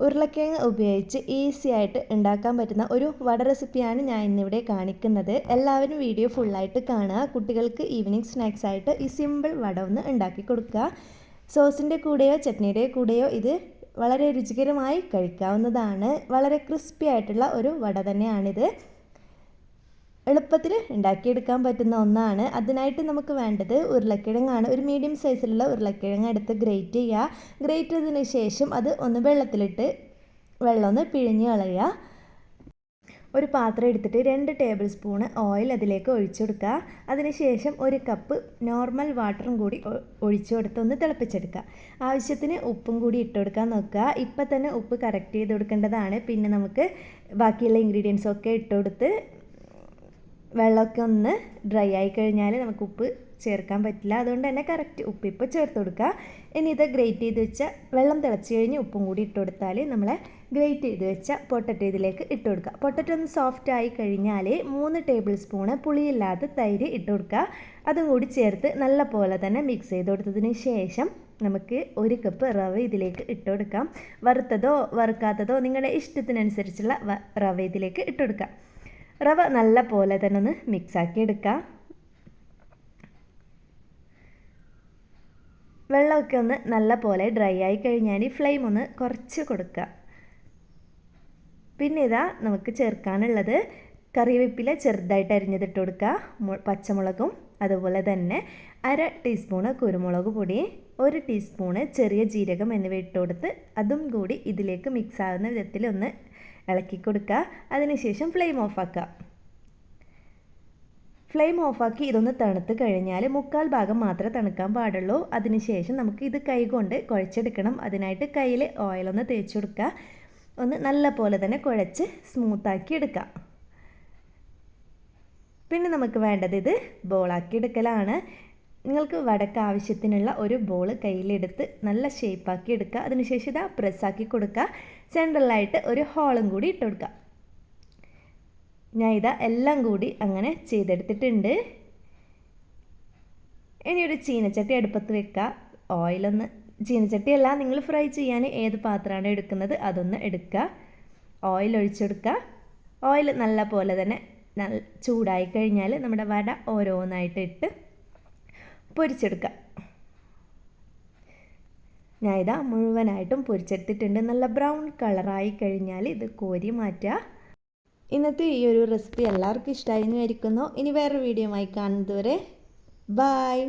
ഉരുളക്കിഴങ്ങ് ഉപയോഗിച്ച് ഈസി ആയിട്ട് ഉണ്ടാക്കാൻ പറ്റുന്ന ഒരു വട റെസിപ്പിയാണ് ഞാൻ ഇന്നിവിടെ കാണിക്കുന്നത്. എല്ലാവരും വീഡിയോ ഫുള്ളായിട്ട് കാണുക. കുട്ടികൾക്ക് ഈവനിങ് സ്നാക്സ് ആയിട്ട് ഈ സിമ്പിൾ വട ഒന്ന് ഉണ്ടാക്കി കൊടുക്കുക. സോസിൻ്റെ കൂടെയോ ചട്നിയുടെ കൂടെയോ ഇത് വളരെ രുചികരമായി കഴിക്കാവുന്നതാണ്. വളരെ ക്രിസ്പി ആയിട്ടുള്ള ഒരു വട തന്നെയാണിത്. എളുപ്പത്തിൽ ഉണ്ടാക്കിയെടുക്കാൻ പറ്റുന്ന ഒന്നാണ്. അതിനായിട്ട് നമുക്ക് വേണ്ടത് ഉരുളക്കിഴങ്ങാണ്. ഒരു മീഡിയം സൈസിലുള്ള ഉരുളക്കിഴങ്ങ് എടുത്ത് ഗ്രേറ്റ് ചെയ്യുക. ഗ്രേറ്റ് ചെയ്തതിന് ശേഷം അത് ഒന്ന് വെള്ളത്തിലിട്ട് വെള്ളം ഒന്ന് പിഴിഞ്ഞ് കളയുക. ഒരു പാത്രം എടുത്തിട്ട് 2 ടേബിൾ സ്പൂൺ ഓയിൽ അതിലേക്ക് ഒഴിച്ചു കൊടുക്കുക. അതിനുശേഷം 1 കപ്പ് നോർമൽ വാട്ടറും കൂടി ഒഴിച്ചു കൊടുത്ത് ഒന്ന് തിളപ്പിച്ചെടുക്കുക. ആവശ്യത്തിന് ഉപ്പും കൂടി ഇട്ട് കൊടുക്കാൻ നോക്കുക. ഇപ്പം തന്നെ ഉപ്പ് കറക്റ്റ് ചെയ്ത് കൊടുക്കേണ്ടതാണ്. പിന്നെ നമുക്ക് ബാക്കിയുള്ള ഇൻഗ്രീഡിയൻസൊക്കെ ഇട്ട് കൊടുത്ത് വെള്ളമൊക്കെ ഒന്ന് ഡ്രൈ ആയി കഴിഞ്ഞാൽ നമുക്ക് ഉപ്പ് ചേർക്കാൻ പറ്റില്ല. അതുകൊണ്ട് തന്നെ കറക്റ്റ് ഉപ്പ് ഇപ്പോൾ ചേർത്ത് കൊടുക്കുക. ഇനി ഇത് ഗ്രേറ്റ് ചെയ്ത് വെച്ച വെള്ളം തിളച്ച് കഴിഞ്ഞ് ഉപ്പും കൂടി ഇട്ട് കൊടുത്താൽ നമ്മളെ ഗ്രേറ്റ് ചെയ്ത് വെച്ച പൊട്ടറ്റോ ഇതിലേക്ക് ഇട്ട് കൊടുക്കുക. പൊട്ടറ്റോ ഒന്ന് സോഫ്റ്റ് ആയി കഴിഞ്ഞാൽ 3 ടേബിൾ സ്പൂണ് പുളിയില്ലാത്ത തൈര് ഇട്ട് കൊടുക്കുക. അതും കൂടി ചേർത്ത് നല്ല പോലെ തന്നെ മിക്സ് ചെയ്ത് കൊടുത്തതിന് ശേഷം നമുക്ക് 1 കപ്പ് റവ ഇതിലേക്ക് ഇട്ട് കൊടുക്കാം. വറുത്തതോ വറുക്കാത്തതോ നിങ്ങളുടെ ഇഷ്ടത്തിനനുസരിച്ചുള്ള റവ ഇതിലേക്ക് ഇട്ട് കൊടുക്കുക. റവ നല്ല പോലെ തന്നെ ഒന്ന് മിക്സാക്കി എടുക്കുക. വെള്ളമൊക്കെ ഒന്ന് നല്ല പോലെ ഡ്രൈ ആയി കഴിഞ്ഞാൽ ഫ്ലെയിം ഒന്ന് കുറച്ച് കൊടുക്കുക. പിന്നെ ഇതാ നമുക്ക് ചേർക്കാനുള്ളത് കറിവേപ്പില ചെറുതായിട്ട് അരിഞ്ഞതിട്ട് കൊടുക്കുക. പച്ചമുളകും അതുപോലെ തന്നെ 1/2 ടീസ്പൂണ് കുരുമുളക് പൊടി, 1 ടീസ്പൂണ് ചെറിയ ജീരകം എന്നിവ ഇട്ട് കൊടുത്ത് അതും കൂടി ഇതിലേക്ക് മിക്സ് ആകുന്ന വിധത്തിൽ ഒന്ന് ഇളക്കി കൊടുക്കുക. അതിനുശേഷം ഫ്ലെയിം ഓഫാക്കുക. ഫ്ലെയിം ഓഫാക്കി ഇതൊന്ന് തണുത്ത് കഴിഞ്ഞാൽ 1/4 ഭാഗം മാത്രമേ തണുക്കാൻ പാടുള്ളൂ. അതിനുശേഷം നമുക്ക് ഇത് കൈകൊണ്ട് കുഴച്ചെടുക്കണം. അതിനായിട്ട് കയ്യിൽ ഓയിലൊന്ന് തേച്ച് കൊടുക്കുക. ഒന്ന് നല്ല പോലെ തന്നെ കുഴച്ച് സ്മൂത്താക്കി എടുക്കുക. പിന്നെ നമുക്ക് വേണ്ടത് ഇത് ബോളാക്കി എടുക്കലാണ്. നിങ്ങൾക്ക് വടക്ക് ആവശ്യത്തിനുള്ള ഒരു ബോൾ കയ്യിലെടുത്ത് നല്ല ഷേപ്പാക്കി എടുക്കുക. അതിനുശേഷം ഇതാ പ്രസ്സാക്കി കൊടുക്കുക. സെൻട്രലായിട്ട് ഒരു ഹോളും കൂടി ഇട്ട് കൊടുക്കുക. ഞാൻ ഇതാ എല്ലാം കൂടി അങ്ങനെ ചെയ്തെടുത്തിട്ടുണ്ട്. ഇനി ഒരു ചീനച്ചട്ടി അടുപ്പത്ത് വെക്കുക. ഓയിലൊന്ന് ചീനച്ചട്ടിയല്ല, നിങ്ങൾ ഫ്രൈ ചെയ്യാൻ ഏത് പാത്രമാണ് എടുക്കുന്നത് അതൊന്ന് എടുക്കുക. ഓയിൽ ഒഴിച്ചെടുക്കുക. ഓയിൽ നല്ല പോലെ തന്നെ ചൂടായി കഴിഞ്ഞാൽ നമ്മുടെ വട ഓരോന്നായിട്ട് ഇട്ട് പൊരിച്ചെടുക്കുക. ഞാൻ ഇതാ മുഴുവനായിട്ടും പൊരിച്ചെടുത്തിട്ടുണ്ട്. നല്ല ബ്രൗൺ കളറായി കഴിഞ്ഞാൽ ഇത് കോരി മാറ്റുക. ഇന്നത്തെ ഈ ഒരു റെസിപ്പി എല്ലാവർക്കും ഇഷ്ടമായി എന്ന് വിചാരിക്കുന്നു. ഇനി വേറൊരു വീഡിയോ ആയി കാണുന്നതുവരെ ബൈ.